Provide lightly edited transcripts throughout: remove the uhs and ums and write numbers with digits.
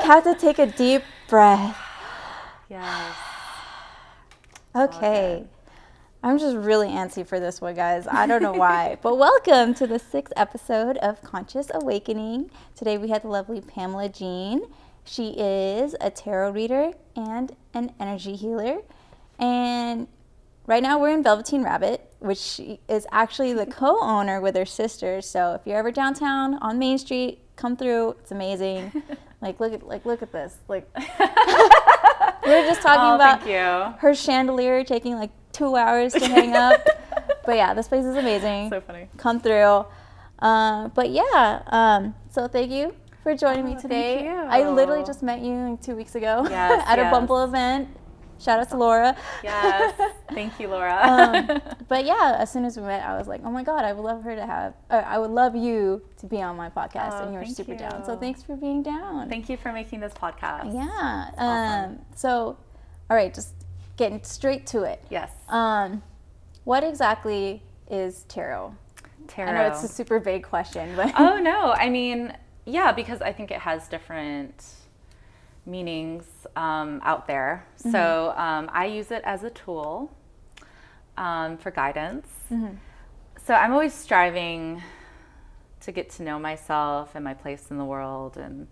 have to take a deep breath. Yes. Okay. I'm just really antsy for this one, guys. I don't know why. But welcome to the 6th episode of Conscious Awakening. Today we have the lovely Pamela Jean. She is a tarot reader and an energy healer. And right now we're in Velveteen Rabbit, which is actually the co-owner with her sister. So if you're ever downtown on Main Street, come through. It's amazing. Look at this. We were just talking about her chandelier taking 2 hours to hang up. But yeah, this place is amazing. So funny. Come through. So thank you for joining me today. Thank you. I literally just met you 2 weeks ago yes, at a Bumble event. Shout out to Laura. Yes. Thank you, Laura. But yeah, as soon as we met, I was like, oh my God, I would love you to be on my podcast. And you were super down. So thanks for being down. Thank you for making this podcast. Yeah. Awesome. So, all right, just getting straight to it. Yes. What exactly is tarot? Tarot. I know it's a super vague question, but oh no, I mean, yeah, because I think it has different meanings out there. Mm-hmm. So I use it as a tool for guidance. Mm-hmm. So I'm always striving to get to know myself and my place in the world, and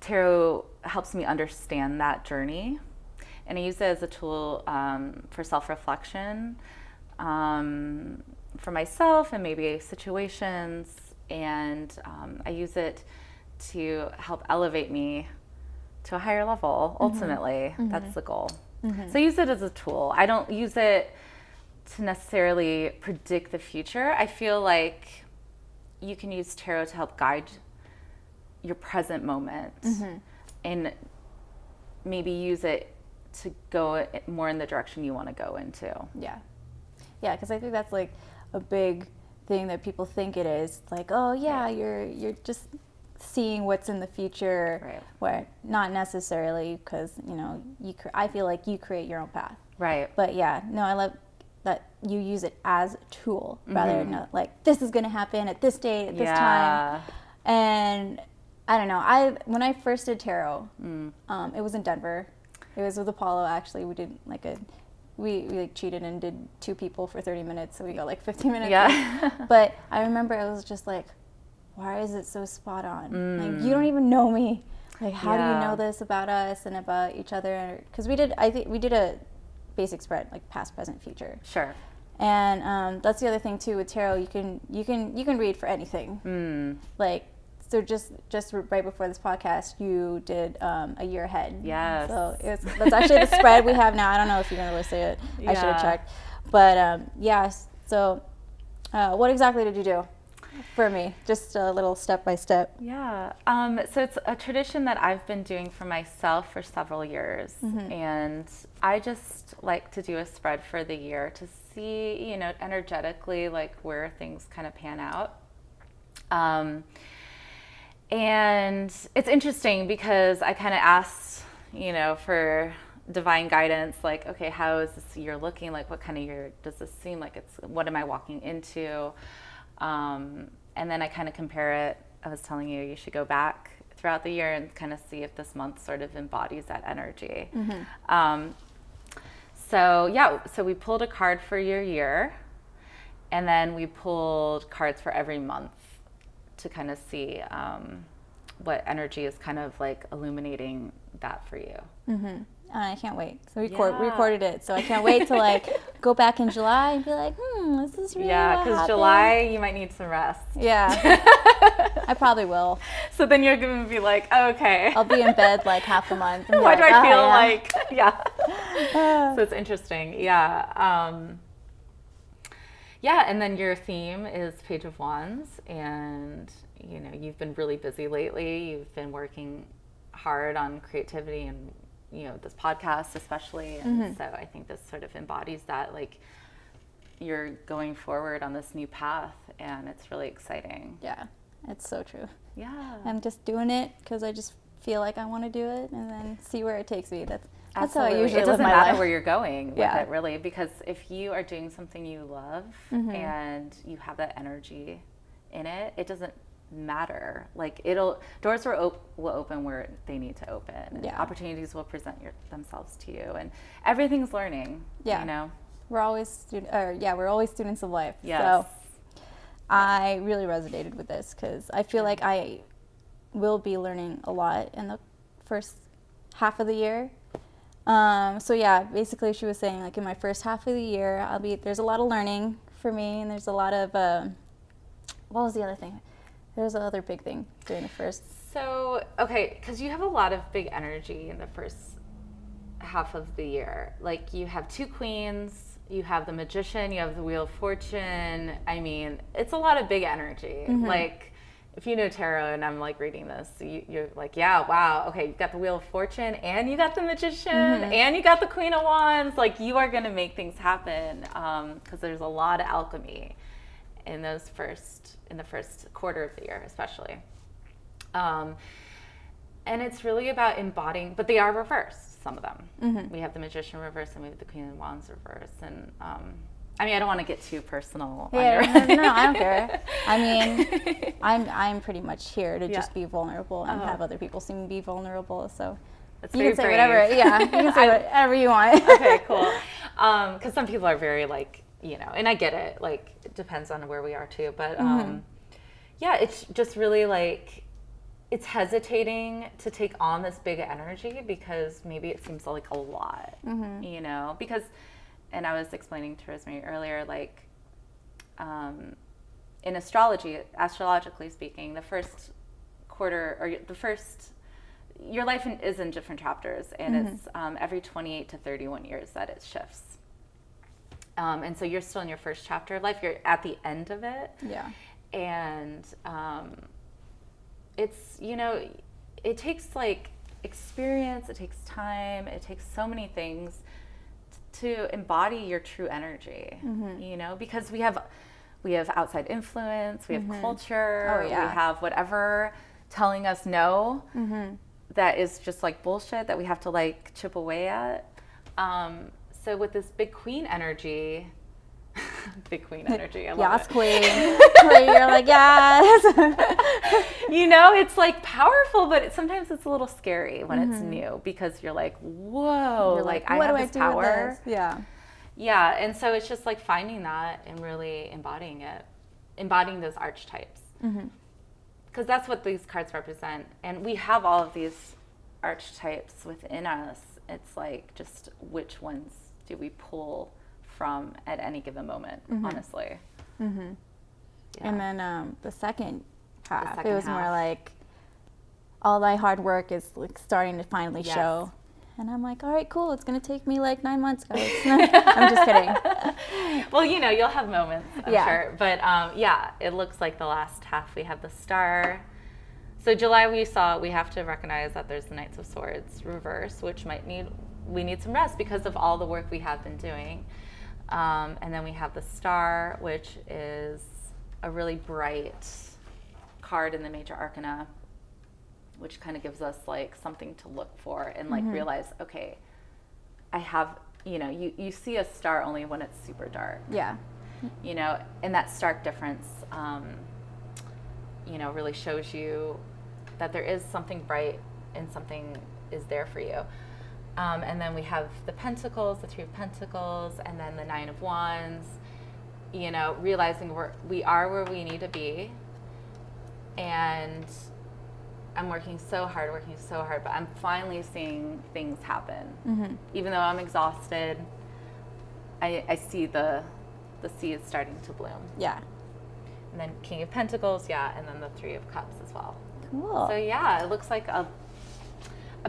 tarot helps me understand that journey. And I use it as a tool for self-reflection for myself and maybe situations. And I use it to help elevate me to a higher level, ultimately. Mm-hmm. That's the goal. Mm-hmm. So I use it as a tool. I don't use it to necessarily predict the future. I feel like you can use tarot to help guide your present moment, mm-hmm. and maybe use it to go more in the direction you want to go into. Yeah, because I think that's a big thing that people think it is. It's oh yeah, you're just seeing what's in the future, right. Where not necessarily, because I feel like you create your own path. Right. But yeah, no, I love that you use it as a tool, mm-hmm. rather than this is going to happen at this date at this time. And I don't know. When I first did tarot, it was in Denver. It was with Apollo, actually. We did we cheated and did 2 people for 30 minutes, so we got 15 minutes. Yeah. But I remember it was just why is it so spot on? You don't even know me. How do you know this about us and about each other? Because I think we did a basic spread, past, present, future. Sure. And that's the other thing too with tarot. You can read for anything. So just right before this podcast, you did a year ahead. Yes. So that's actually the spread we have now. I don't know if you're going to list it. I should have checked. But so what exactly did you do for me? Just a little step by step. Yeah. So it's a tradition that I've been doing for myself for several years. Mm-hmm. And I just like to do a spread for the year to see, energetically, where things kind of pan out. And it's interesting because I kind of asked, for divine guidance, okay, how is this year looking? What kind of year does this seem like? What am I walking into? And then I kind of compare it. I was telling you should go back throughout the year and kind of see if this month sort of embodies that energy. Mm-hmm. So we pulled a card for your year, and then we pulled cards for every month to kind of see what energy is kind of illuminating that for you. Mm-hmm. I can't wait. So we recorded it, so I can't wait to go back in July and be is this really what because happened? July you might need some rest. Yeah. I probably will. So then you're going to be okay. I'll be in bed half the month. Why do I feel So it's interesting. Yeah. And then your theme is Page of Wands, and you've been really busy lately. You've been working hard on creativity and this podcast especially, and mm-hmm. so I think this sort of embodies that, you're going forward on this new path, and it's really exciting. Yeah, it's so true. Yeah, I'm just doing it because I just feel like I want to do it, and then see where it takes me. That's Absolutely. how I usually live my life. It doesn't matter where you're going with it, really, because if you are doing something you love, mm-hmm. and you have that energy in it, it doesn't matter. Like doors will open where they need to open. And opportunities will present themselves to you, and everything's learning. Yeah. You know, we're always students of life. Yes. So I really resonated with this because I feel like I will be learning a lot in the first half of the year. So yeah, basically she was saying like in my first half of the year, there's a lot of learning for me, and there's a lot of, what was the other thing? There's another big thing during the first. So, okay, because you have a lot of big energy in the first half of the year. Like you have 2 queens, you have the Magician, you have the Wheel of Fortune. I mean, it's a lot of big energy. Like, if you know tarot and I'm like reading this, you're like, yeah, wow, okay, you got the Wheel of Fortune and you got the Magician and you got the Queen of Wands. Like, you are going to make things happen because there's a lot of alchemy in the first quarter of the year, especially. And it's really about embodying, but they are reversed, some of them. We have the Magician reverse and we have the Queen of Wands reverse. And I mean, I don't want to get too personal. Yeah, no, I don't care. I mean, I'm pretty much here to just be vulnerable and have other people see me be vulnerable. So that's you very can say brave. whatever. Yeah, you can say whatever you want. Okay, cool. Because some people are very like, you know, and I get it. Like, it depends on where we are too. But yeah, it's just really like, it's hesitating to take on this big energy because maybe it seems like a lot, you know, because. And I was explaining to Rosemary earlier, like, in astrologically speaking, the first quarter, or your life is in different chapters, and it's every 28 to 31 years that it shifts. And so you're still in your first chapter of life. You're at the end of it. Yeah. And it's, you know, it takes, like, experience. It takes time. It takes so many things to embody your true energy, you know, because we have outside influence, we have culture, we have whatever telling us no, that is just like bullshit that we have to like chip away at. So with this big queen energy, I love it. Queen. You're like, yes. You know, it's like powerful, but sometimes it's a little scary when it's new because you're like, whoa, you're like I have this power. Yeah. Yeah. And so it's just like finding that and really embodying those archetypes. Because that's what these cards represent. And we have all of these archetypes within us. It's like just which ones do we pull from at any given moment, honestly. Yeah. And then the second half, it was more like all thy hard work is like starting to finally show. And I'm like, all right, cool. It's going to take me like 9 months, guys. I'm just kidding. Well, you know, you'll have moments, I'm sure. But yeah, it looks like the last half we have the Star. So July we have to recognize that there's the Knights of Swords reverse, which we need some rest because of all the work we have been doing. And then we have the Star, which is a really bright card in the major arcana, which kind of gives us like something to look for and like realize, okay, I have, you know, you see a star only when it's super dark. Yeah. You know, and that stark difference, you know, really shows you that there is something bright and something is there for you. And then we have the Pentacles, the Three of Pentacles, and then the Nine of Wands, you know, realizing we are where we need to be. And I'm working so hard, but I'm finally seeing things happen. Even though I'm exhausted, I see the seeds starting to bloom. Yeah. And then King of Pentacles, and then the Three of Cups as well. Cool. So yeah, it looks like a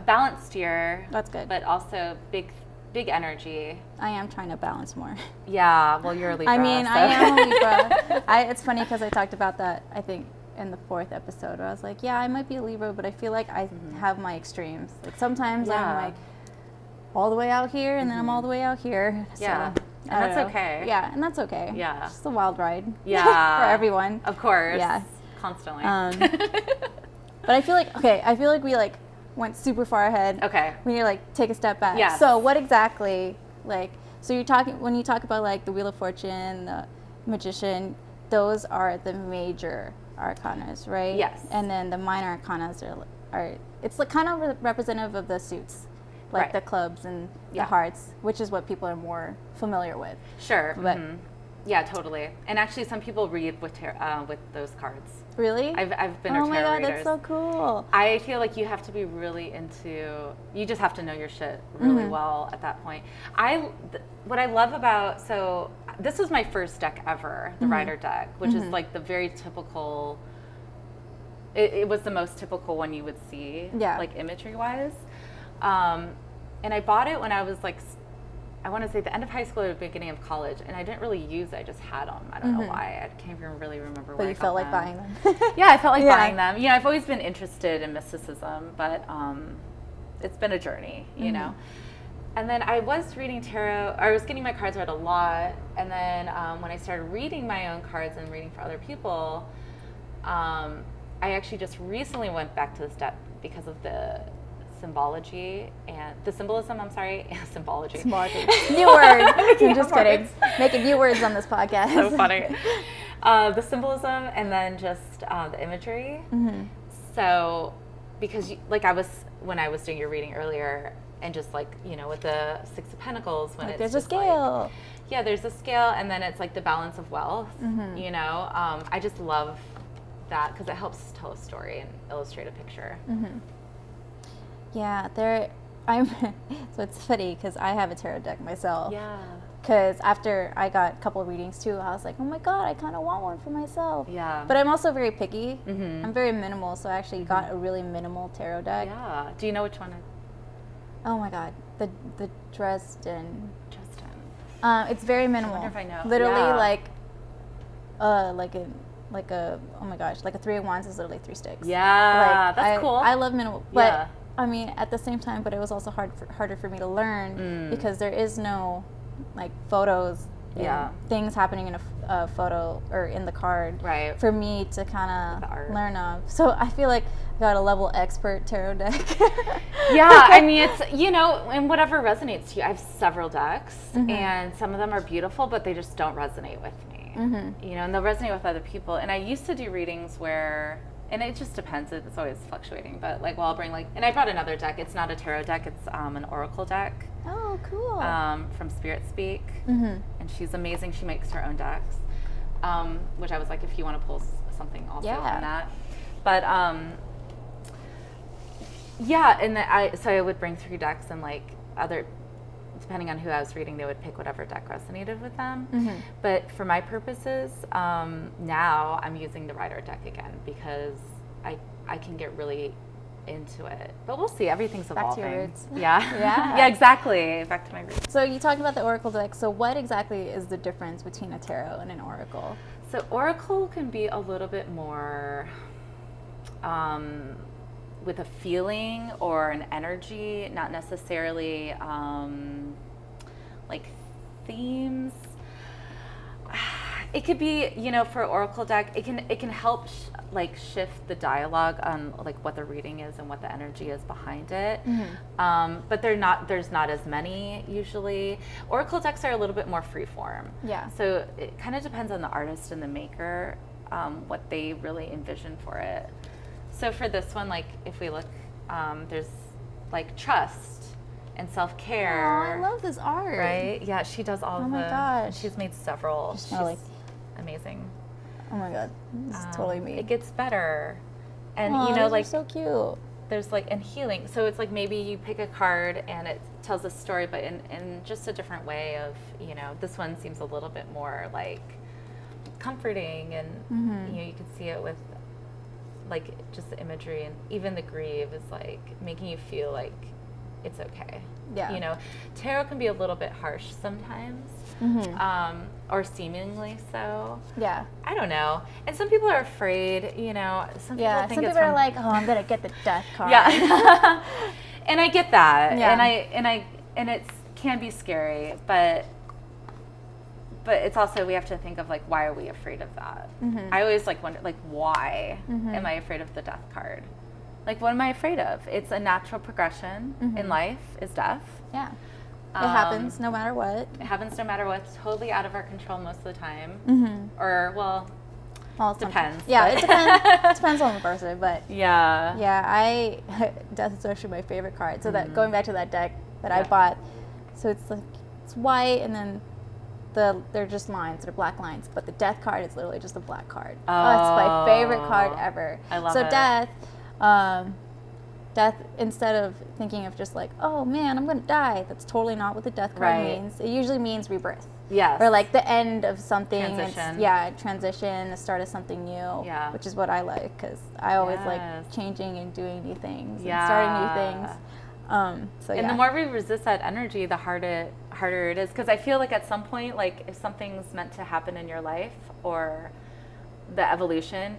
balanced year. That's good. But also big energy. I am trying to balance more. Yeah, well, you're a Libra. I mean, so. I am a Libra. It's funny because I talked about that, I think, in the 4th episode where I was like, yeah, I might be a Libra, but I feel like I have my extremes. Like sometimes I'm like all the way out here and then I'm all the way out here. Yeah. So, and that's okay. Yeah, and that's okay. Yeah. It's just a wild ride. Yeah. For everyone. Of course. Yeah. Constantly. But I feel like we like went super far ahead. Okay. We need to like take a step back. Yeah. So what exactly, like, so when you talk about like the Wheel of Fortune, the Magician, those are the major arcanas, right? Yes. And then the minor arcanas are it's like kind of representative of the suits, like the clubs and the hearts, which is what people are more familiar with. Sure. But yeah, totally. And actually, some people read with those cards. Really? I've been a tarot reader. Oh my god, that's so cool. I feel like you have to be really you just have to know your shit really well at that point. What I love about, so this was my first deck ever, the Rider deck, which is like the very typical, it was the most typical one you would see, like imagery wise. And I bought it when I was like, I want to say the end of high school or the beginning of college, and I didn't really use it. I just had them. I don't know why. I can't even really remember where I got them. But you felt like buying them. Yeah, I felt like buying them. You know, I've always been interested in mysticism, but it's been a journey, you know. And then I was reading tarot. I was getting my cards read a lot, and then when I started reading my own cards and reading for other people, I actually just recently went back to this deck because of the symbology and the symbolism. I'm sorry, symbology. New word. I'm just kidding. Making new words on this podcast. So funny. The symbolism and then just the imagery. So, because when I was doing your reading earlier, and just like with the Six of Pentacles, when like it's there's a scale. Like, there's a scale, and then it's like the balance of wealth. I just love that because it helps tell a story and illustrate a picture. Yeah, so it's funny because I have a tarot deck myself. Yeah. Because after I got a couple of readings too, I was like, oh my god, I kind of want one for myself. Yeah. But I'm also very picky. I'm very minimal, so I actually got a really minimal tarot deck. Yeah. Do you know which one? Oh my god, the Dresden. It's very minimal. I wonder if I know. Literally like a oh my gosh, like a 3 of Wands is literally 3 sticks. Yeah, that's cool. I love minimal, but I mean at the same time, but it was also harder for me to learn because there is no like photos, things happening in a photo or in the card, right? For me to kind of learn of. So I feel like I got a level expert tarot deck. Yeah, I mean it's and whatever resonates to you. I have several decks, and some of them are beautiful, but they just don't resonate with me. And they'll resonate with other people. And I used to do readings where. And it just depends. It's always fluctuating. But like, I'll bring and I brought another deck. It's not a tarot deck. It's an oracle deck. Oh, cool. From Spirit Speak. And she's amazing. She makes her own decks. Which I was like, if you want to pull something also from that. But so I would bring 3 decks and like depending on who I was reading, they would pick whatever deck resonated with them. But for my purposes, now I'm using the Rider deck again because I can get really into it. But we'll see. Everything's evolving. Back to your roots. Yeah. Yeah. Yeah, exactly. Back to my roots. So you talked about the oracle deck. So what exactly is the difference between a tarot and an oracle? So oracle can be a little bit more with a feeling or an energy, not necessarily like themes. It could be, for oracle deck, it can help shift the dialogue on like what the reading is and what the energy is behind it. But there's not as many usually. Oracle decks are a little bit more freeform. Yeah. So it kind of depends on the artist and the maker, what they really envision for it. So for this one, like if we look, there's like trust and self-care. Oh, I love this art. Right? Yeah, she does all of the. Oh my gosh. She's made several. She's amazing. Oh my god, this is totally me. It gets better, and like so cute. There's and healing. So it's like maybe you pick a card and it tells a story, but in just a different way of this one seems a little bit more like comforting, and you can see it with like just the imagery, and even the grieve is like making you feel like it's okay. Yeah. Tarot can be a little bit harsh sometimes, or seemingly so. Yeah. I don't know. And some people are afraid, some people think some people are like, oh, I'm going to get the death card. Yeah. And I get that. Yeah. And it can be scary, but it's also, we have to think of like, why are we afraid of that? I always wonder, why am I afraid of the death card? Like, what am I afraid of? It's a natural progression in life is death. Yeah. It happens no matter what. It happens no matter what. It's totally out of our control most of the time. Or, well, Well, depends. Yeah, it depends. It depends on the person, but yeah. Death is actually my favorite card. So that going back to that deck that I bought, so it's like it's white and then they're just lines, they're black lines, but the death card is literally just a black card. Oh, it's my favorite card ever. I love it. So death, instead of thinking of just like, oh man, I'm gonna die, that's totally not what the death card means. It usually means rebirth. Yes. Or like the end of something. Transition. Transition, the start of something new. Yeah. Which is what I like, because I always like changing and doing new things and starting new things. And the more we resist that energy, the harder it is. Because I feel like at some point, like if something's meant to happen in your life or the evolution,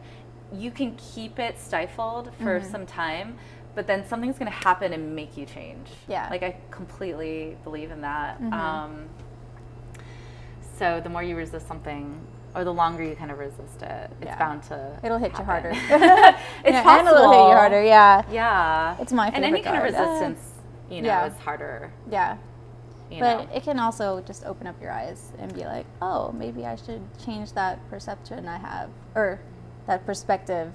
you can keep it stifled for some time, but then something's going to happen and make you change. Yeah. Like I completely believe in that. So the more you resist something, or the longer you kind of resist it, it's bound to it'll hit you harder. It's possible. And it'll hit you harder, Yeah. It's my favorite And any kind of card. resistance, is harder. Yeah. But it can also just open up your eyes and be like, oh, maybe I should change that perception I have, or that perspective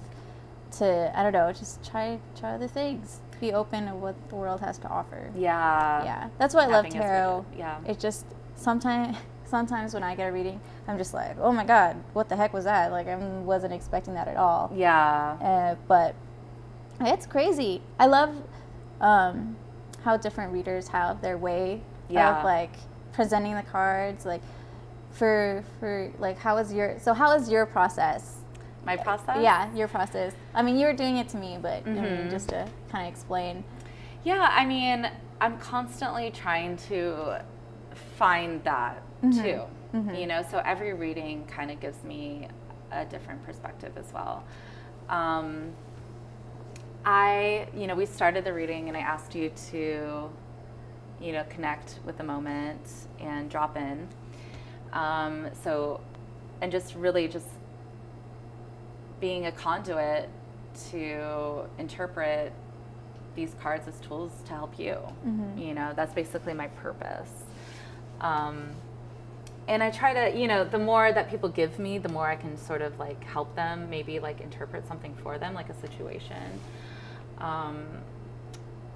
to, I don't know, just try other things. Be open to what the world has to offer. Yeah. Yeah. That's why I love tarot. Yeah. It just, sometimes when I get a reading, I'm just like, oh my God, what the heck was that? Like, I wasn't expecting that at all. Yeah. But it's crazy. I love how different readers have their way of like presenting the cards. Like for like, how is your process? My process? Yeah, your process. I mean, you were doing it to me, but I mean, just to kind of explain. Yeah, I mean, I'm constantly trying to find that too. So every reading kind of gives me a different perspective as well. We started the reading and I asked you to, connect with the moment and drop in. And just really just being a conduit to interpret these cards as tools to help you. That's basically my purpose. And I try to, the more that people give me, the more I can sort of like help them, maybe like interpret something for them, like a situation.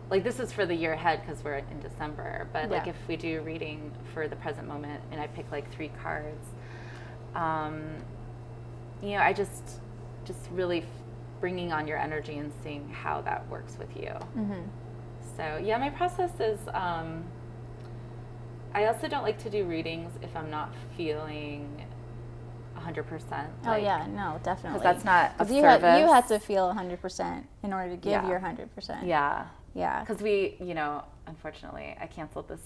Like this is for the year ahead because we're in December, but like if we do reading for the present moment and I pick like 3 cards, I just really bringing on your energy and seeing how that works with you. So yeah, my process is, I also don't like to do readings if I'm not feeling 100%. Oh yeah, no, definitely. Because that's not a you service. You had to feel 100% in order to give your 100%. Yeah. Yeah. Because we, unfortunately, I canceled this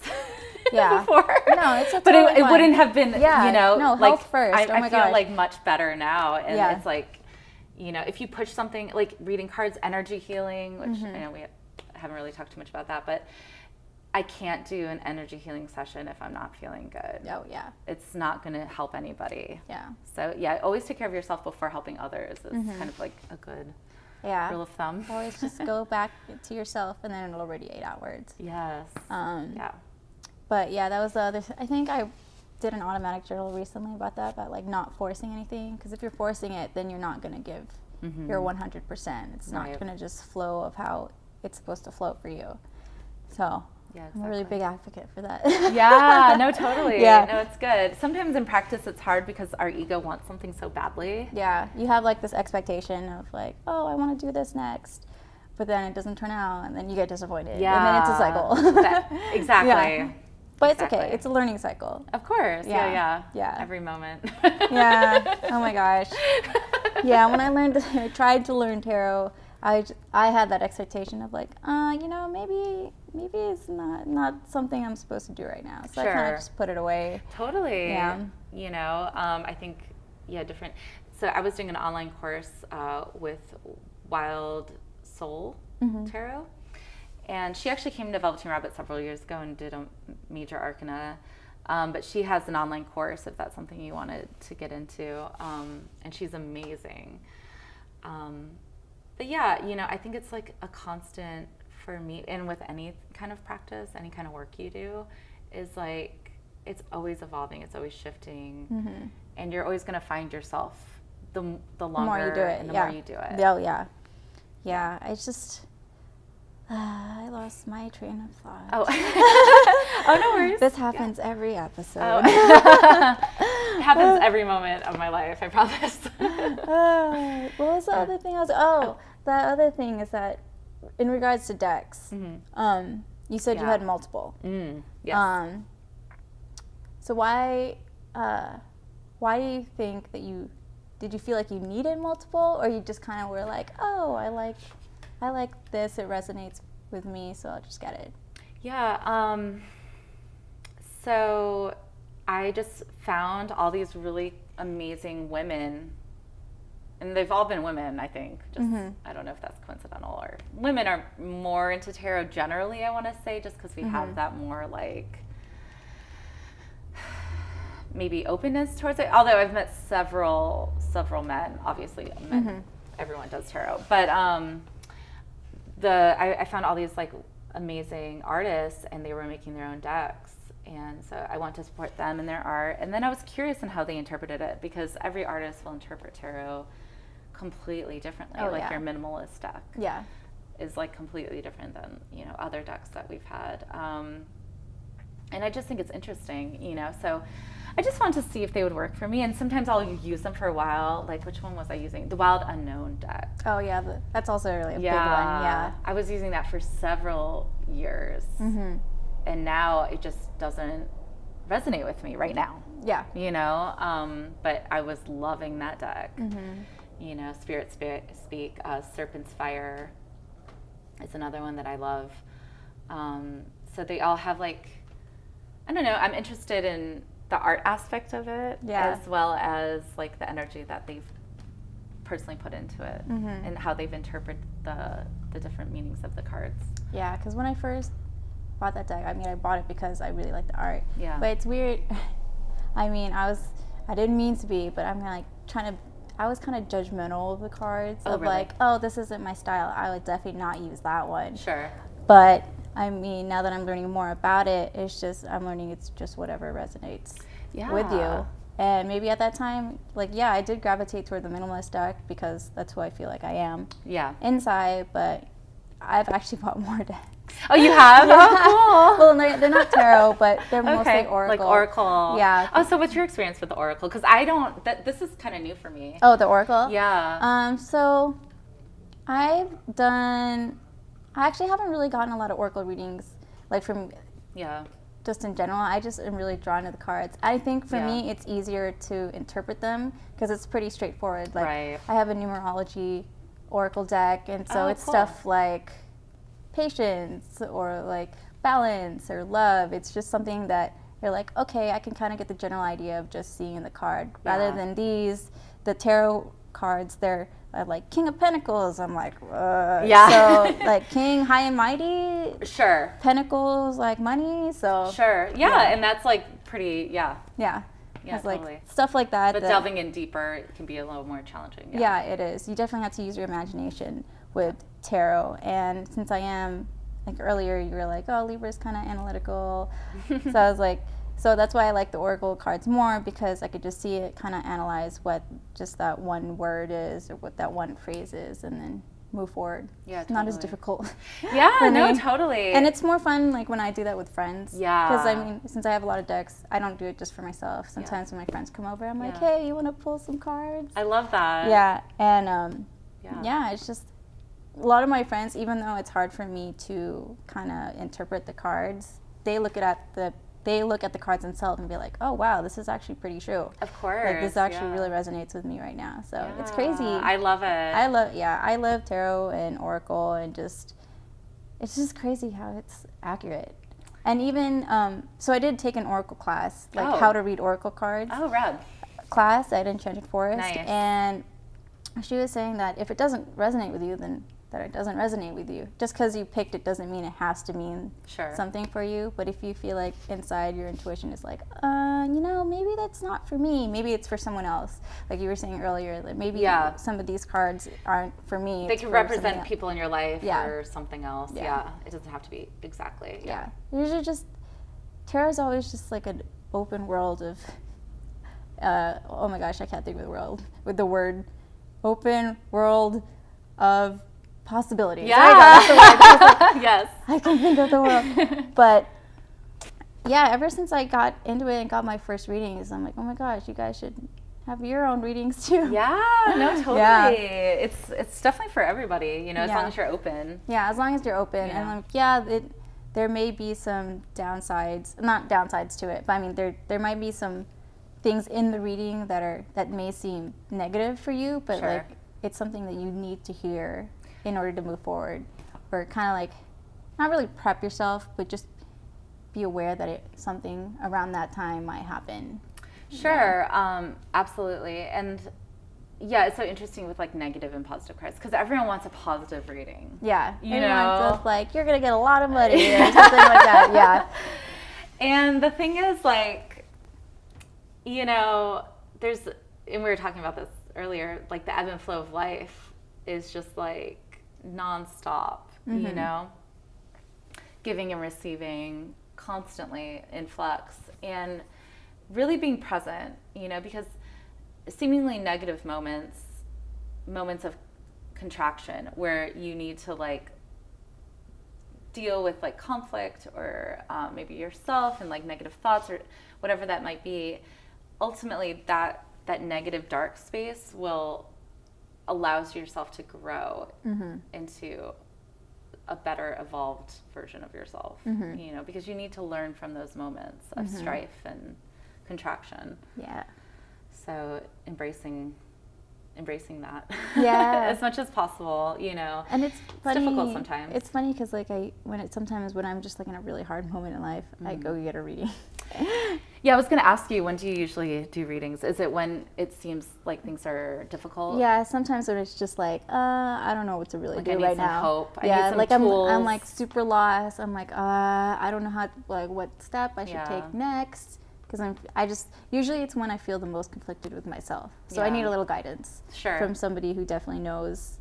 Yeah. before. No, it's a but it wouldn't have been, no, like, health first. I feel like much better now. And it's like, if you push something like reading cards, energy healing, which I know we haven't really talked too much about that, but I can't do an energy healing session if I'm not feeling good. Oh, yeah. It's not going to help anybody. Yeah. So, always take care of yourself before helping others is kind of like a good rule of thumb. Always just go back to yourself and then it'll radiate outwards. Yes. But yeah, that was the other, I think I did an automatic journal recently about that, about like not forcing anything. Because if you're forcing it, then you're not going to give your 100%. It's not going to just flow of how it's supposed to flow for you. So I'm a really big advocate for that. Yeah, no, totally. Yeah. No, it's good. Sometimes in practice it's hard because our ego wants something so badly. Yeah, you have like this expectation of like, oh, I want to do this next. But then it doesn't turn out and then you get disappointed. Yeah. And then it's a cycle. Exactly. Yeah. But it's okay. It's a learning cycle. Of course. Yeah. Every moment. Yeah. Oh my gosh. Yeah, when I tried to learn tarot, I had that expectation of like, maybe it's not something I'm supposed to do right now. So I kind of just put it away. Totally. Yeah. I think, different. So I was doing an online course with Wild Soul Tarot. And she actually came to Velveteen Rabbit several years ago and did a major arcana. But she has an online course if that's something you wanted to get into. And she's amazing. But I think it's like a constant for me, and with any kind of practice, any kind of work you do, is like it's always evolving, it's always shifting, and you're always going to find yourself the longer more you do it, and the yeah. more you do it. Oh, yeah. Yeah, I just, I lost my train of thought. Oh, oh, no worries. This happens every episode. Oh. It happens every moment of my life, I promise. What was the other thing the other thing is that in regards to decks, you said you had multiple. Yes. So why do you think that did you feel like you needed multiple, or you just kind of were like, oh, I like this, it resonates with me, so I'll just get it? Yeah, so I just found all these really amazing women, and they've all been women, I think. Just I don't know if that's coincidental, or women are more into tarot generally, I want to say, just because we have that more like maybe openness towards it. Although I've met several men, obviously men, everyone does tarot, but I found all these like amazing artists, and they were making their own decks, and so I want to support them in their art. And then I was curious in how they interpreted it, because every artist will interpret tarot completely differently. Your minimalist deck is like completely different than other decks that we've had, and I just think it's interesting, so I just wanted to see if they would work for me. And sometimes I'll use them for a while. Like, which one was I using? The Wild Unknown deck. Oh yeah, that's also really a big one. Yeah, I was using that for several years, and now it just doesn't resonate with me right now. Yeah, but I was loving that deck. Spirit Speak, Serpent's Fire is another one that I love. So they all have like, I don't know, I'm interested in the art aspect of it, as well as like the energy that they've personally put into it, and how they've interpreted the different meanings of the cards. Yeah, because when I first bought that deck, I bought it because I really like the art. Yeah. But it's weird. I didn't mean to be, but I was kind of judgmental of the cards. Oh, really? Like, oh, this isn't my style, I would definitely not use that one. Sure. But now that I'm learning more about it, I'm learning it's just whatever resonates with you. And maybe at that time, I did gravitate toward the minimalist deck because that's who I feel like I am inside, but I've actually bought more decks. Oh, you have? Oh, cool. Well, they're not tarot, but they're mostly Oracle. Like Oracle. Yeah. Oh, so what's your experience with the Oracle? Because I don't, this is kind of new for me. Oh, the Oracle? Yeah. So I actually haven't really gotten a lot of Oracle readings, just in general. I just am really drawn to the cards. I think for me, it's easier to interpret them because it's pretty straightforward. I have a numerology Oracle deck, and so it's stuff like patience or like balance or love. It's just something that you're like, okay, I can kind of get the general idea of just seeing the card. Rather than the tarot cards, they're like King of Pentacles. I'm like, so like King, High and Mighty. Sure. Pentacles, like money. So sure. Yeah, and that's like pretty. Yeah, like totally. stuff like that. But delving in deeper can be a little more challenging. Yeah, it is. You definitely have to use your imagination with tarot. And since I am, like earlier you were like, oh, Libra's kind of analytical. So I was like, so that's why I like the Oracle cards more, because I could just see it, kind of analyze what just that one word is or what that one phrase is, and then move forward. Yeah, it's not as difficult. Yeah, no, totally. And it's more fun like when I do that with friends. Yeah. Because since I have a lot of decks, I don't do it just for myself. Sometimes when my friends come over, I'm like, hey, you want to pull some cards? I love that. Yeah, and it's just a lot of my friends, even though it's hard for me to kind of interpret the cards, they look at the cards themselves and be like, oh wow, this is actually pretty true. Of course. Like this actually really resonates with me right now. So it's crazy. I love it. I love tarot and Oracle, and it's just crazy how it's accurate. And even so I did take an Oracle class, how to read Oracle cards. Oh, rad. Class at Enchanted Forest. Nice. And she was saying that if it doesn't resonate with you, then that it doesn't resonate with you. Just because you picked it doesn't mean it has to mean something for you. But if you feel like inside your intuition is like, maybe that's not for me. Maybe it's for someone else. Like you were saying earlier, that maybe some of these cards aren't for me. They can represent people in your life or something else. Yeah. It doesn't have to be exactly. Usually tarot is always just like an open world of oh my gosh, I can't think of the word open world of possibilities. Yeah. That's the word. I was like, Yes. I can think of the word. But yeah, ever since I got into it and got my first readings, I'm like, oh my gosh, you guys should have your own readings too. Yeah, no, totally. Yeah. It's definitely for everybody, as long as you're open. Yeah, as long as you're open. And there may be some downsides, not downsides to it, but I mean there might be some things in the reading that may seem negative for you, but Sure. like it's something that you need to hear in order to move forward, or kind of like not really prep yourself, but just be aware that something around that time might happen. Sure, absolutely. And yeah, it's so interesting with like negative and positive cards, because everyone wants a positive reading. Yeah, you everyone's just like, you're gonna get a lot of money or something like that. Yeah. And the thing is, like, there's, and we were talking about this earlier, like the ebb and flow of life is just like nonstop, giving and receiving, constantly in flux, and really being present, because seemingly negative moments of contraction where you need to like deal with like conflict or maybe yourself and like negative thoughts or whatever that might be, ultimately that negative dark space will allows yourself to grow into a better evolved version of yourself, because you need to learn from those moments of strife and contraction. Yeah. So embracing that as much as possible, And it's funny, difficult sometimes. It's funny because like sometimes when I'm just like in a really hard moment in life, I go get a reading. Yeah, I was going to ask you, when do you usually do readings? Is it when it seems like things are difficult? Yeah, sometimes when it's just like, I don't know what to really like do I need right some now. Hope. I yeah, need some like tools. I'm like super lost. I'm like, I don't know what step I should take next. Because usually it's when I feel the most conflicted with myself. So I need a little guidance from somebody who definitely knows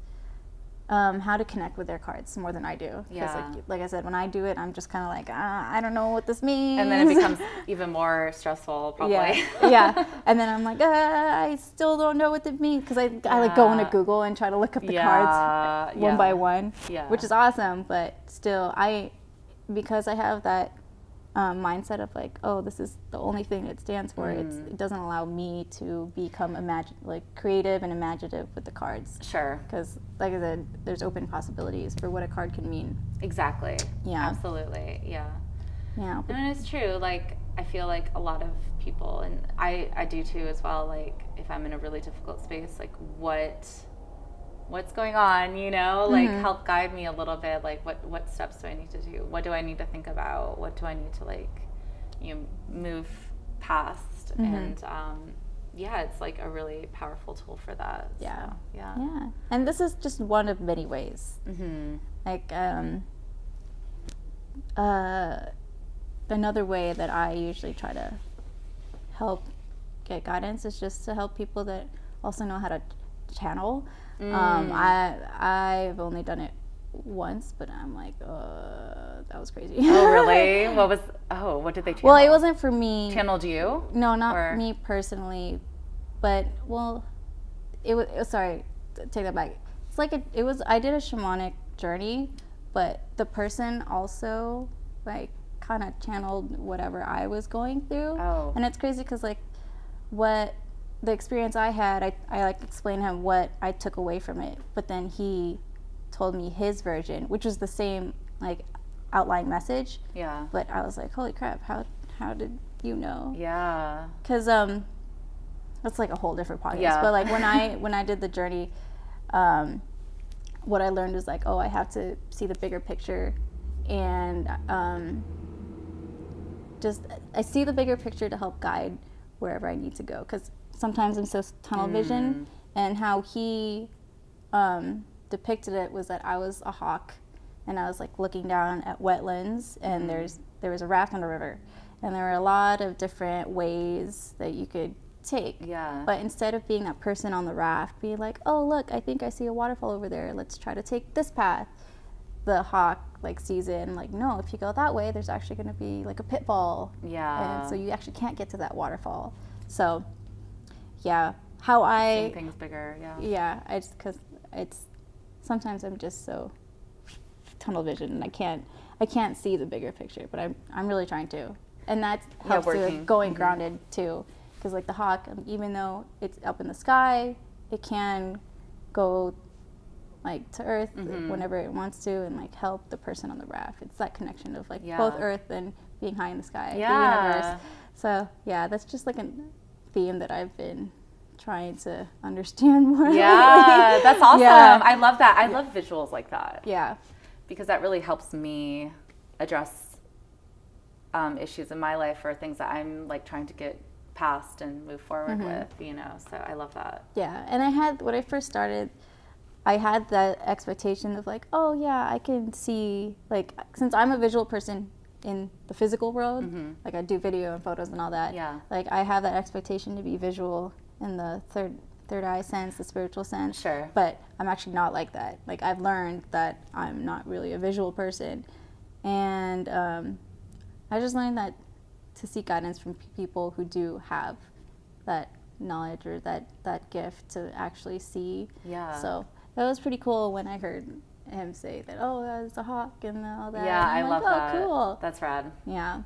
how to connect with their cards more than I do. Because like I said, when I do it, I'm just kind of like, I don't know what this means. And then it becomes even more stressful, probably. Yeah. And then I'm like, I still don't know what it means. Because I like go into Google and try to look up the cards one by one, which is awesome. But still, because I have that mindset of like, oh, this is the only thing it stands for. It doesn't allow me to become creative and imaginative with the cards. Sure. Because, like I said, there's open possibilities for what a card can mean. Exactly. Yeah. Absolutely. Yeah. Yeah. And it's true. Like, I feel like a lot of people, and I do too as well. Like, if I'm in a really difficult space, like what's going on, like help guide me a little bit. Like what steps do I need to do? What do I need to think about? What do I need to move past? And it's like a really powerful tool for that. Yeah. So, yeah. Yeah. And this is just one of many ways. Like another way that I usually try to help get guidance is just to help people that also know how to channel. I've only done it once, but I'm like, that was crazy. Oh, really? What did they channel? Well, it wasn't for me. Channeled you? No, not me personally, but it was. Sorry, take that back. It's like I did a shamanic journey, but the person also like kind of channeled whatever I was going through. Oh. And it's crazy because like what the experience I had, I like explained him what I took away from it, but then he told me his version, which was the same like outline message. Yeah. But I was like, holy crap, how did you know? Yeah. Because that's like a whole different podcast. Yeah. But like when I did the journey, what I learned was like, oh, I have to see the bigger picture, and I see the bigger picture to help guide wherever I need to go. Because sometimes I'm so tunnel vision, and how he depicted it was that I was a hawk, and I was like looking down at wetlands, and there was a raft on the river, and there were a lot of different ways that you could take. Yeah. But instead of being that person on the raft, be like, oh look, I think I see a waterfall over there. Let's try to take this path. The hawk like sees it and like, no, if you go that way, there's actually going to be like a pitfall. Yeah. And so you actually can't get to that waterfall. So how I seeing things bigger. Yeah, because it's sometimes I'm just so tunnel vision and I can't see the bigger picture, but I'm really trying to, and that helps with going grounded too, because like the hawk, even though it's up in the sky, it can go like to earth whenever it wants to, and like help the person on the raft. It's that connection of like both earth and being high in the sky, the universe. So that's just like a theme that I've been trying to understand more. Yeah, that's awesome. Yeah. I love that. I love visuals like that. Yeah. Because that really helps me address issues in my life or things that I'm like trying to get past and move forward with, so I love that. Yeah, and when I first started, I had that expectation of like, oh yeah, I can see, like, since I'm a visual person in the physical world, like I do video and photos and all that, like I have that expectation to be visual in the third eye sense, the spiritual sense. Sure. But I'm actually not like that. Like I've learned that I'm not really a visual person, and I just learned that to seek guidance from people who do have that knowledge or that gift to actually see. Yeah. So that was pretty cool when I heard him say that, oh, that's a hawk and all that. Yeah, I love that. Oh, cool. That's rad. Yeah.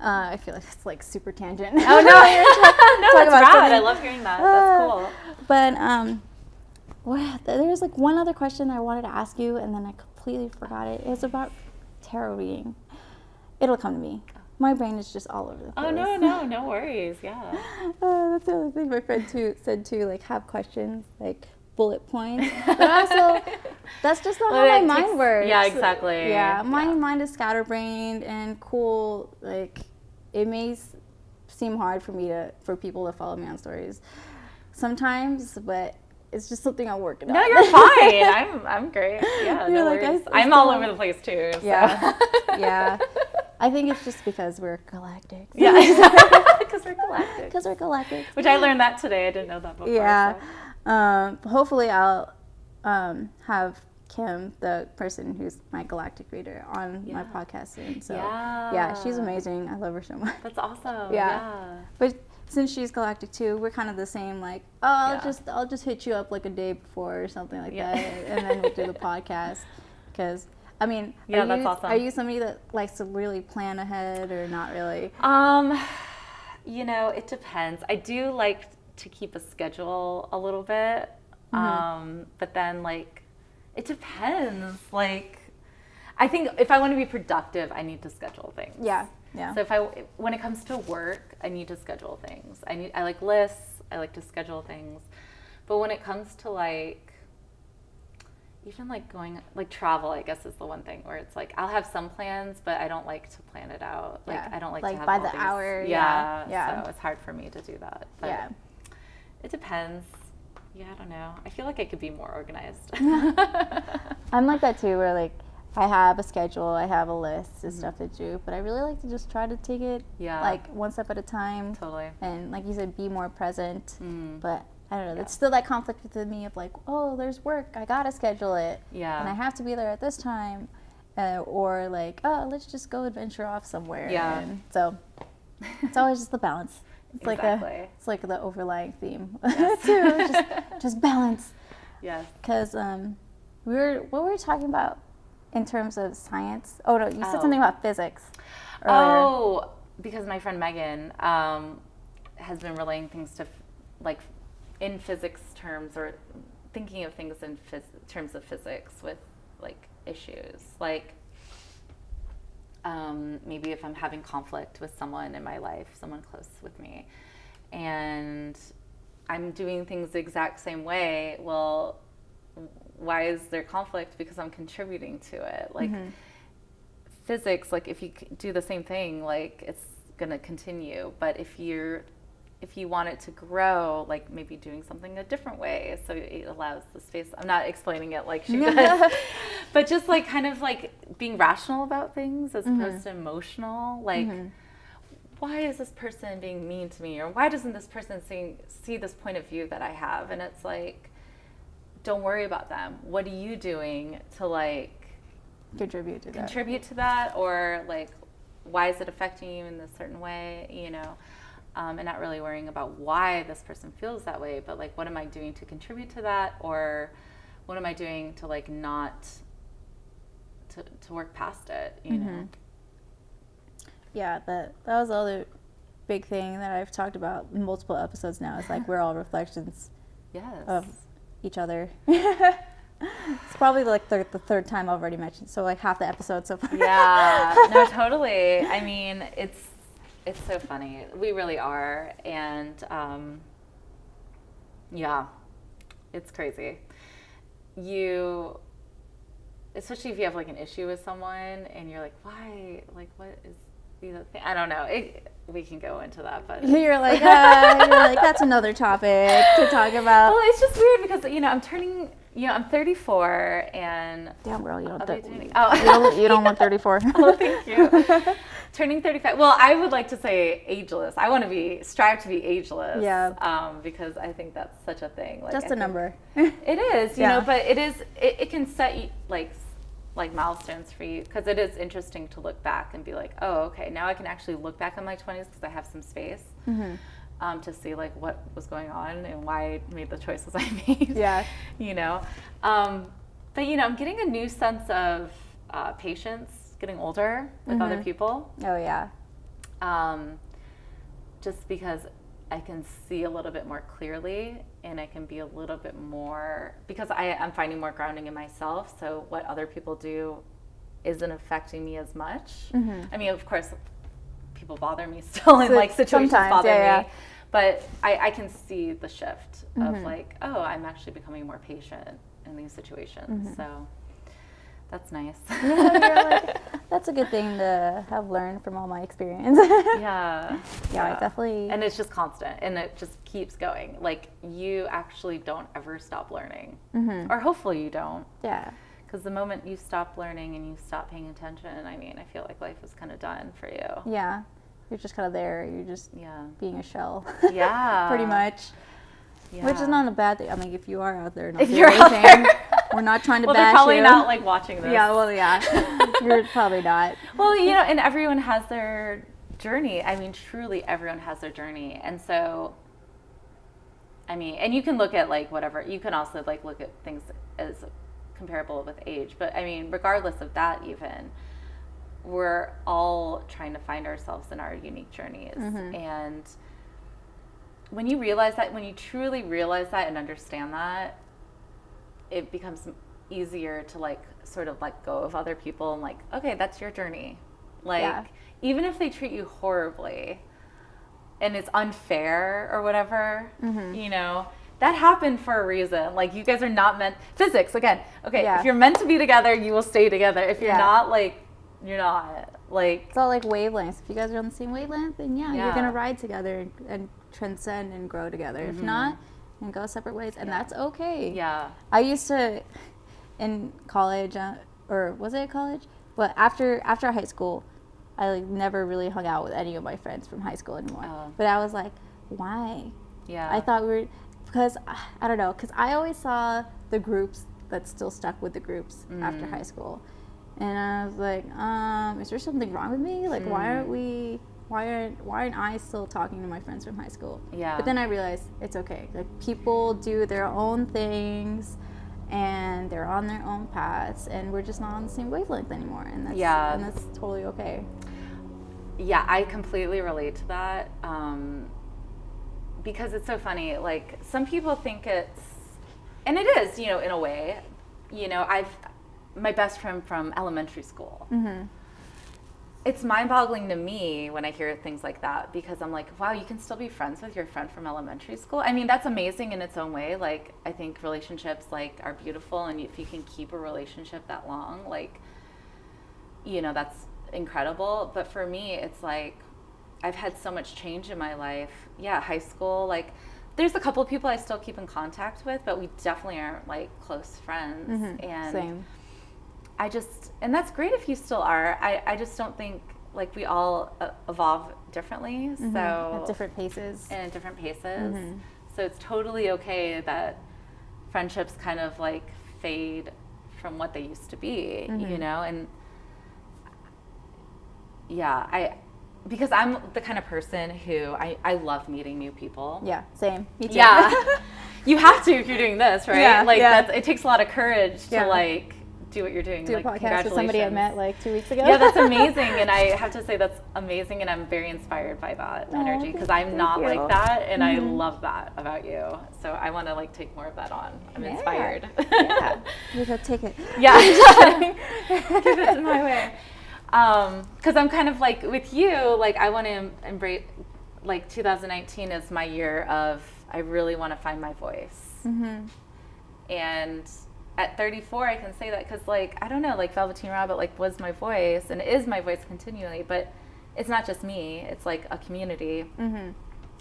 I feel like it's like super tangent. Oh, no. No, it's rad. Something. I love hearing that. That's cool. But there was like one other question I wanted to ask you, and then I completely forgot it. It was about tarot reading. It'll come to me. My brain is just all over the place. Oh, no worries. Yeah. That's the other thing my friend said too, like have questions, like bullet points. But also, that's just not how my mind works. Yeah, exactly. Yeah, my mind is scatterbrained and cool. Like, it may seem hard for people to follow me on stories sometimes, but it's just something I'm working on. No, you're fine. I'm great. Yeah, no worries. I'm all over the place too. So. Yeah, yeah. I think it's just because we're galactic. Yeah, because we're galactic. Because we're galactic. Which I learned that today. I didn't know that before. Yeah. So. Hopefully I'll have Kim, the person who's my galactic reader, on my podcast soon. So yeah, she's amazing. I love her so much. That's awesome. Yeah. But since she's galactic too, we're kind of the same. Like, I'll just hit you up like a day before or something like that, and then we'll do the podcast. Because I mean, that's awesome. Are you somebody that likes to really plan ahead or not really? It depends. I do like to keep a schedule a little bit, but then like, it depends. Like, I think if I want to be productive, I need to schedule things. Yeah. So when it comes to work, I need to schedule things. I like lists. I like to schedule things. But when it comes to like, even like going, like travel, I guess is the one thing where it's like, I'll have some plans, but I don't like to plan it out. Like, I don't like to have by all the these, hour. Yeah. So it's hard for me to do that. But it depends. Yeah, I don't know. I feel like I could be more organized. I'm like that too, where like I have a schedule, I have a list of stuff to do, but I really like to just try to take it like one step at a time. Totally. And like you said, be more present. But I don't know, there's still that conflict within me of like, oh, there's work, I gotta schedule it. Yeah. And I have to be there at this time. Or like, oh, let's just go adventure off somewhere. Yeah. And so it's always just the balance. It's it's like the overlying theme too. Just balance. Yes. Because what were we talking about in terms of science? Oh no, you said something about physics earlier. Oh, because my friend Megan has been relaying things to like in physics terms, or thinking of things in terms of physics with like issues, like maybe if I'm having conflict with someone in my life, someone close with me, and I'm doing things the exact same way, well, why is there conflict? Because I'm contributing to it. Like physics, like if you do the same thing, like it's gonna continue. But if you want it to grow, like maybe doing something a different way, so it allows the space. I'm not explaining it like she does, but just like kind of like being rational about things as opposed to emotional. Like, why is this person being mean to me? Or why doesn't this person see this point of view that I have? And it's like, don't worry about them. What are you doing to like contribute to that? Or like, why is it affecting you in this certain way? and not really worrying about why this person feels that way, but like, what am I doing to contribute to that? Or what am I doing to like not to work past it, you know? Yeah, that was the other big thing that I've talked about in multiple episodes now. It's like we're all reflections of each other. It's probably like the third time I've already mentioned, so like half the episode so far. Yeah, no, totally. I mean, it's so funny. We really are, and yeah, it's crazy. Especially if you have like an issue with someone and you're like, why? Like, what is the thing? I don't know. We can go into that, but you're like that's another topic to talk about. Well, it's just weird because I'm 34 and damn girl, you don't look 34. Oh, thank you. Turning 35. Well, I would like to say ageless. I want to strive to be ageless. Yeah. Because I think that's such a thing. Like, just a number. It is, you know, but it can set like milestones for you, because it is interesting to look back and be like, oh, okay, now I can actually look back on my 20s because I have some space to see like what was going on and why I made the choices I made. Yeah. You know, but you know, I'm getting a new sense of patience, getting older with other people. Oh yeah. Just because I can see a little bit more clearly, and I can be a little bit more, because I'm finding more grounding in myself. So what other people do isn't affecting me as much. I mean, of course, people bother me still, and like situations bother me. But I can see the shift of like, oh, I'm actually becoming more patient in these situations. So that's nice. You're like, that's a good thing to have learned from all my experience. Yeah, I definitely. And it's just constant, and it just keeps going. Like, you actually don't ever stop learning, or hopefully you don't. Yeah. Because the moment you stop learning and you stop paying attention, I mean, I feel like life is kind of done for you. Yeah. You're just kind of there. You're just being a shell. Yeah. Pretty much. Yeah. Which is not a bad thing. I mean, if you are out there, if you're out there, we're not trying to well, bash they're probably you. not like watching this. Yeah, well, yeah, you're probably not. Well, you know, and everyone has their journey. I mean, truly, everyone has their journey, and so, I mean, and you can look at like whatever. You can also like look at things as comparable with age, but I mean, regardless of that, even we're all trying to find ourselves in our unique journeys, and when you realize that, when you truly realize that and understand that, it becomes easier to like sort of let go of other people and like, okay, that's your journey. Like, even if they treat you horribly and it's unfair or whatever, you know, that happened for a reason. Like, you guys are not meant, physics again. Okay. If you're meant to be together, you will stay together. If you're not, like, you're not. Like, it's all like wavelengths. If you guys are on the same wavelength, then you're gonna ride together and transcend and grow together. If not, and go separate ways, and that's okay. Yeah. I used to, in college, or was it college? But after high school, I like never really hung out with any of my friends from high school anymore. But I was like, why? Yeah. I thought we were, because I don't know, because I always saw the groups that still stuck with the groups after high school. And I was like, is there something wrong with me? Like, why aren't I still talking to my friends from high school? Yeah. But then I realized it's okay. Like, people do their own things, and they're on their own paths, and we're just not on the same wavelength anymore. And that's totally okay. Yeah, I completely relate to that. Because it's so funny. Like, some people think it's, and it is, you know, in a way. You know, my best friend from elementary school. It's mind-boggling to me when I hear things like that, because I'm like, wow, you can still be friends with your friend from elementary school. I mean, that's amazing in its own way. Like, I think relationships like are beautiful, and if you can keep a relationship that long, like, you know, that's incredible. But for me, it's like, I've had so much change in my life. Yeah, high school, like, there's a couple of people I still keep in contact with, but we definitely aren't like close friends. And same. And that's great if you still are. I just don't think, like, we all evolve differently. So at different paces. And at different paces. So it's totally okay that friendships kind of like fade from what they used to be, you know? And yeah, because I'm the kind of person who I love meeting new people. Yeah, same. Me too. Yeah. You have to if you're doing this, right? Yeah, like yeah. it takes a lot of courage to like do what you're doing. Do like, a podcast with somebody I met like 2 weeks ago. Yeah, that's amazing. And I have to say that's amazing, and I'm very inspired by that energy, because I'm not like that, and I love that about you. So I want to like take more of that on. I'm inspired. Yeah. You go take it. Yeah. Give it my way. Because I'm kind of like with you, like I want to embrace, like 2019 is my year of, I really want to find my voice. And at 34, I can say that because, like, I don't know, like Velveteen Rabbit, like, was my voice and is my voice continually, but it's not just me. It's like a community.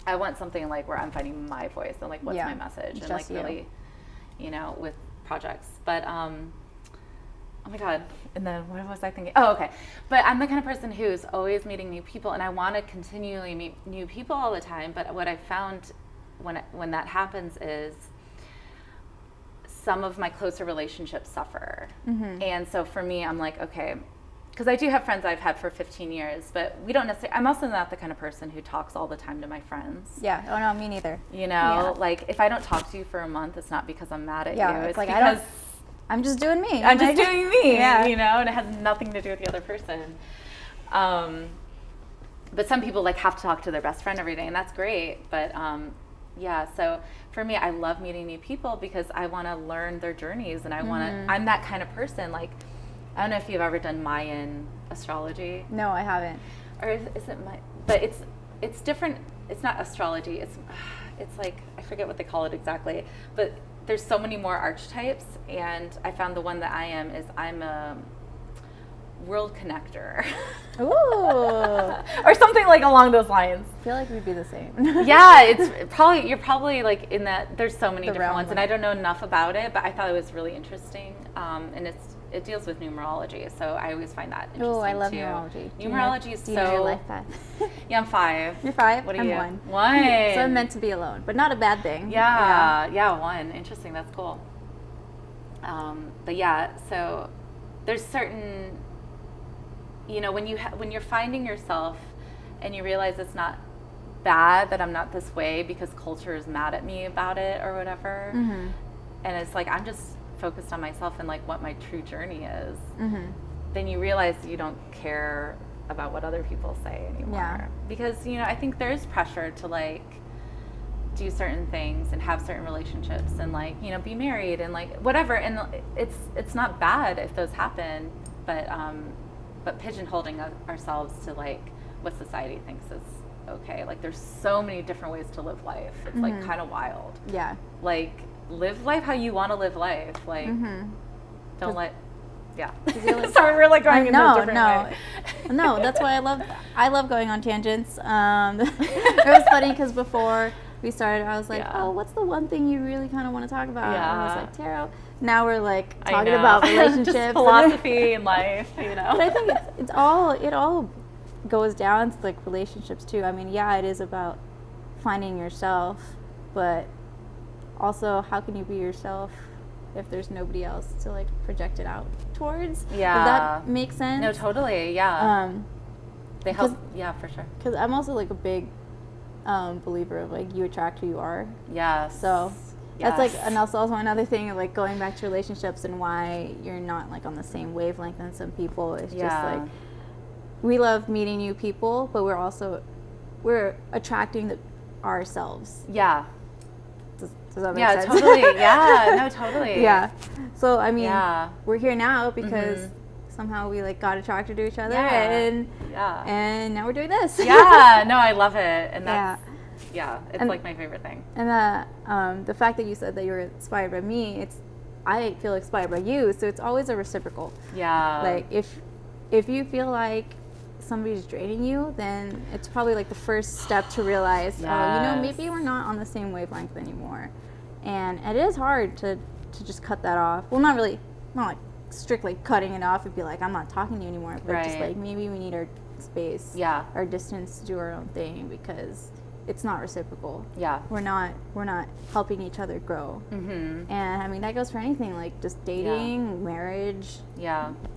I want something like where I'm finding my voice and like what's my message, and like really, you know, with projects. But oh my God. And then what was I thinking? Oh, okay. But I'm the kind of person who's always meeting new people, and I want to continually meet new people all the time. But what I found when that happens is some of my closer relationships suffer. And so for me, I'm like, okay, because I do have friends I've had for 15 years, but we don't necessarily, I'm also not the kind of person who talks all the time to my friends. Yeah, oh no, me neither. You know, like if I don't talk to you for a month, it's not because I'm mad at you. It's like, because I'm just doing me. I'm just doing me, yeah. You know, and it has nothing to do with the other person. But some people like have to talk to their best friend every day, and that's great. But yeah, so for me, I love meeting new people because I want to learn their journeys, and I want to, I'm that kind of person. Like, I don't know if you've ever done Mayan astrology. No, I haven't. Or is it but it's different. It's not astrology. It's like, I forget what they call it exactly, but there's so many more archetypes, and I found the one that I'm a world connector. Ooh. Or something like along those lines. I feel like we'd be the same. Yeah, you're probably like in that, there's so many different ones, and I don't know enough about it, but I thought it was really interesting. And it deals with numerology, so I always find that interesting. Oh, I love too. Numerology. Numerology is so. Do you know your life path? Yeah, I'm 5. You're 5? What are I'm you? 1. 1. So I'm meant to be alone, but not a bad thing. Yeah, 1. Interesting. That's cool. But yeah, so there's certain, you know, when you're finding yourself and you realize it's not bad that I'm not this way because culture is mad at me about it or whatever, and it's like I'm just focused on myself and like what my true journey is, then you realize you don't care about what other people say anymore. Yeah. Because, you know, I think there is pressure to like do certain things and have certain relationships and like, you know, be married and like whatever, and it's not bad if those happen, but pigeonholing ourselves to like what society thinks is okay. Like there's so many different ways to live life. It's like kind of wild. Yeah. Like live life how you want to live life. Like don't let. Yeah. Sorry, we're like going in a different way. No, that's why I love going on tangents. It was funny because before we started, I was like, oh, what's the one thing you really kind of want to talk about? Yeah. And I was like, tarot. Now we're like talking about relationships, just philosophy and life, you know. But I think it all goes down to like relationships too. I mean, yeah, it is about finding yourself, but also how can you be yourself if there's nobody else to like project it out towards? Yeah. Does that make sense? No, totally. Yeah. They help. Yeah, for sure. Because I'm also like a big believer of like you attract who you are. Yes. So that's like, and that's also another thing of like going back to relationships and why you're not like on the same wavelength than some people. It's just like we love meeting new people, but we're attracting ourselves. Yeah. Does that make sense? Yeah, totally. Yeah, no, totally. Yeah. So I mean, we're here now because somehow we like got attracted to each other, and now we're doing this. Yeah. No, I love it, and that's it's like my favorite thing. And the fact that you said that you were inspired by me, I feel inspired by you, so it's always a reciprocal. Yeah. Like if you feel like somebody's draining you, then it's probably like the first step to realize, oh, you know, maybe we're not on the same wavelength anymore. And it is hard to just cut that off. Well, not like strictly cutting it off and be like, I'm not talking to you anymore, but just like maybe we need our space, our distance to do our own thing because it's not reciprocal. Yeah. We're not helping each other grow. And I mean, that goes for anything, like just dating, marriage,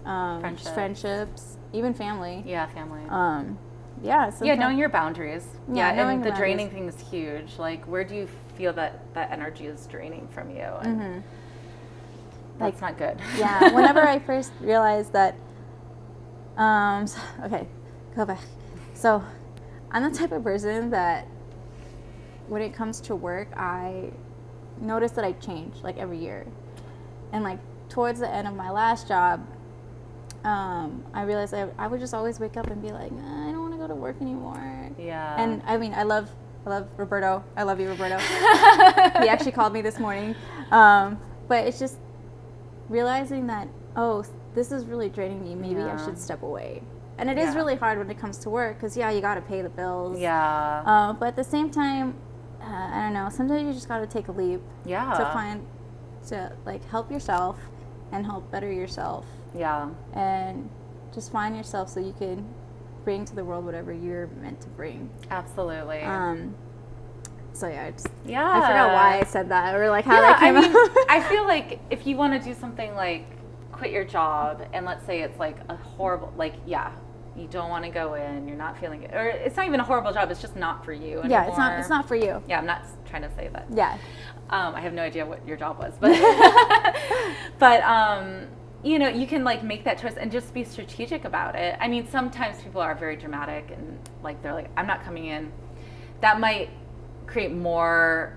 friendships, even family. Yeah, family. yeah. Yeah, knowing your boundaries. Yeah, knowing and the your draining boundaries. thing is huge. Like, where do you feel that energy is draining from you? And that's not good. Yeah, whenever I first realized that, okay, go back. So, I'm the type of person that when it comes to work, I notice that I change like every year. And like towards the end of my last job, I realized I would just always wake up and be like, I don't want to go to work anymore. Yeah. And I mean, I love Roberto. I love you, Roberto. He actually called me this morning. But it's just realizing that, oh, this is really draining me. Maybe I should step away. And it is really hard when it comes to work because, you got to pay the bills. Yeah. But at the same time, I don't know, sometimes you just got to take a leap to like help yourself and help better yourself. Yeah. And just find yourself so you can bring to the world whatever you're meant to bring. Absolutely. So I forgot why I said that or like how that came out. I feel like if you want to do something like quit your job and let's say it's like a horrible, like, you don't want to go in, you're not feeling it, or it's not even a horrible job, it's just not for you anymore. Yeah, it's not for you. Yeah, I'm not trying to say that. Yeah. I have no idea what your job was, but but you can like make that choice and just be strategic about it. I mean, sometimes people are very dramatic and like they're like, I'm not coming in. That might create more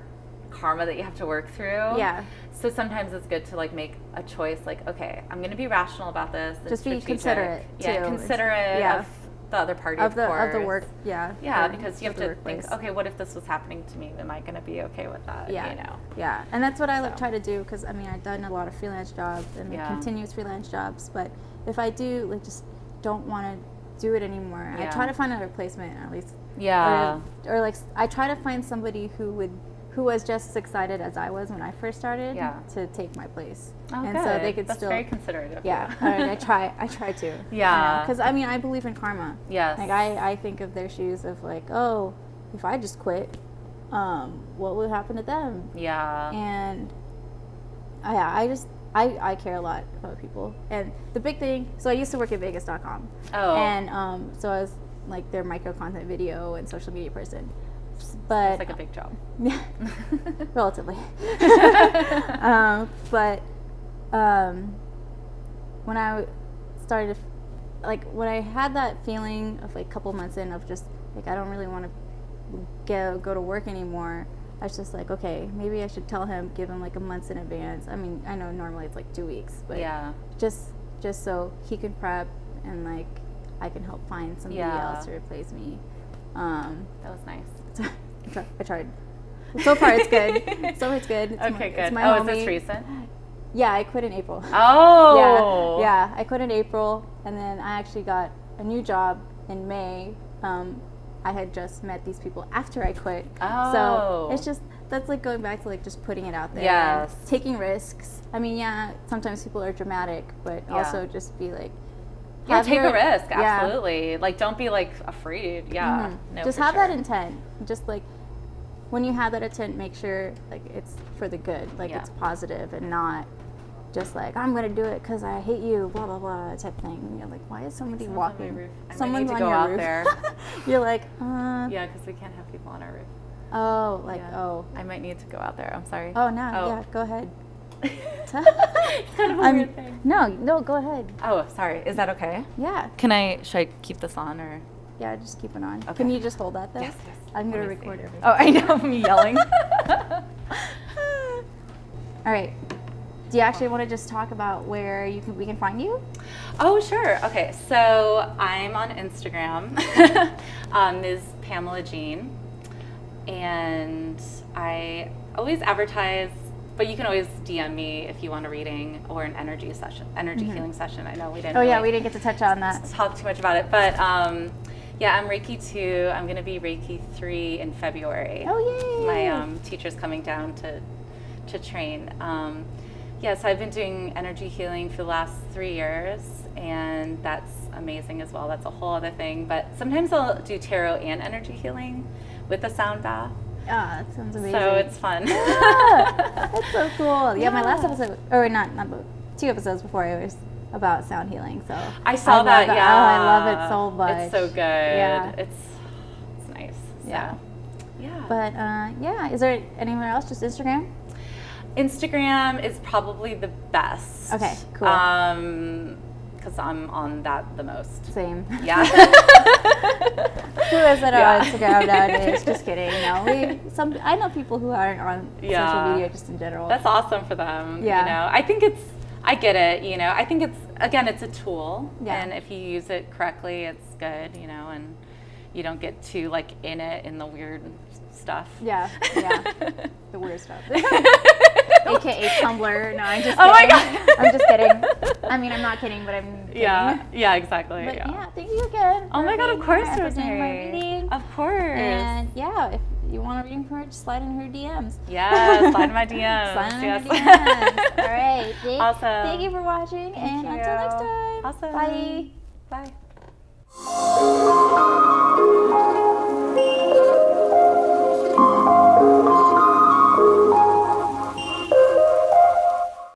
karma that you have to work through. Yeah. So sometimes it's good to like make a choice like, okay, I'm going to be rational about this. Just be considerate too. Yeah, considerate of the other party, of the work. Yeah. Yeah, because you have to think, okay, what if this was happening to me? Am I going to be okay with that? Yeah. Yeah, and that's what I try to do because I mean I've done a lot of freelance jobs and continuous freelance jobs, but if I do like just don't want to do it anymore, I try to find a replacement at least. Yeah. Or like I try to find somebody who was just as excited as I was when I first started to take my place. Oh, and good. So they could That's still very considerate of you. I try to. Yeah. Because I mean I believe in karma. Yes. Like I think of their shoes of like, oh, if I just quit, what would happen to them? Yeah. And I care a lot about people. And the big thing, so I used to work at Vegas.com. Oh. And so I was like their micro content video and social media person. But it's like a big job. Yeah, relatively. But when I started, like when I had that feeling of like a couple months in of just like I don't really want to go to work anymore, I was just like, okay, maybe I should tell him, give him like a month in advance. I mean, I know normally it's like 2 weeks, but just so he can prep and like I can help find somebody else to replace me. That was nice. I tried. So far, it's good. It's good. It's okay, good. It's my homie. Is this recent? Yeah, I quit in April. Oh. Yeah, I quit in April, and then I actually got a new job in May. I had just met these people after I quit. Oh. So it's just, that's like going back to like just putting it out there. Yes. And taking risks. I mean, sometimes people are dramatic, but also just be like, take a risk, absolutely. Like, don't be like afraid. Yeah, no, just have that intent. Just like when you have that intent, make sure like it's for the good, like it's positive and not just like I'm gonna do it because I hate you, blah blah blah type thing. And you're like, why is somebody walking? On my roof. Someone's on go your out roof. There. You're like, yeah, because we can't have people on our roof. Oh, I might need to go out there. I'm sorry. Oh no, yeah, go ahead. It's kind of a weird thing. No, go ahead. Oh, sorry. Is that okay? Yeah. Should I keep this on or? Yeah, just keep it on. Okay. Can you just hold that though? Yes. I'm gonna record everything. Oh, I know. Me yelling. All right. Do you actually want to just talk about where we can find you? Oh, sure. Okay, so I'm on Instagram, Ms. Pamela Jean, and I always advertise. But you can always DM me if you want a reading or an energy healing session. I know we didn't. Oh yeah, we didn't get to touch on that. Talk too much about it, but I'm Reiki 2. I'm going to be Reiki 3 in February. Oh yay! My teacher's coming down to train. So I've been doing energy healing for the last 3 years, and that's amazing as well. That's a whole other thing. But sometimes I'll do tarot and energy healing with a sound bath. Ah, that sounds amazing. So it's fun. Yeah, that's so cool. Yeah, my last episode, or not 2 episodes before, I was about sound healing. So I saw that. Yeah, oh, I love it so much. It's so good. Yeah, it's nice. So, yeah. Yeah. But yeah, is there anywhere else? Just Instagram? Instagram is probably the best. Okay, cool. Because I'm on that the most. Same. Yeah. Who isn't on Instagram nowadays? Just kidding. No, I know people who aren't on social media just in general. That's awesome for them. Yeah. You know, I get it. You know, I think it's a tool. Yeah. And if you use it correctly, it's good. You know, and you don't get too like in the weird stuff. Yeah. The weird stuff. AKA Tumblr. No, I'm just kidding. Oh my God. I'm just kidding. I mean, I'm not kidding, but I'm kidding. Yeah, exactly. But yeah, thank you again. Oh my God, of course, for Rosemary. my reading. Of course. And yeah, if you want a reading from her, just slide in her DMs. Yeah, slide in my DMs. Slide in her DMs. All right. Awesome. Thank you for watching, and until next time. Awesome. Bye. Bye.